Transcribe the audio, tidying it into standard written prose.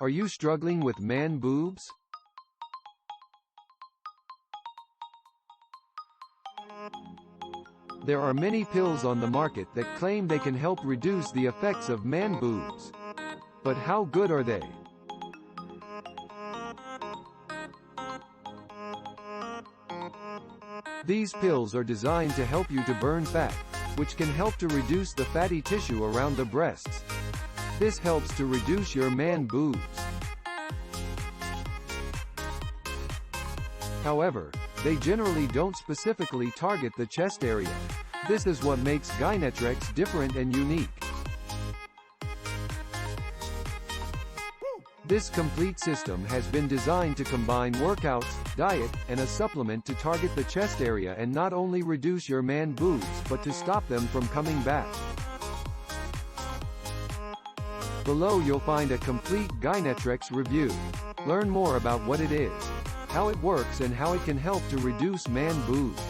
Are you struggling with man boobs? There are many pills on the market that claim they can help reduce the effects of man boobs. But how good are they? These pills are designed to help you to burn fat, which can help to reduce the fatty tissue around the breasts. This helps to reduce your man boobs. However, they generally don't specifically target the chest area. This is what makes Gynecomastia different and unique. This complete system has been designed to combine workouts, diet, and a supplement to target the chest area and not only reduce your man boobs but to stop them from coming back. Below you'll find a complete Gynecomastia review. Learn more about what it is, how it works and how it can help to reduce man boobs.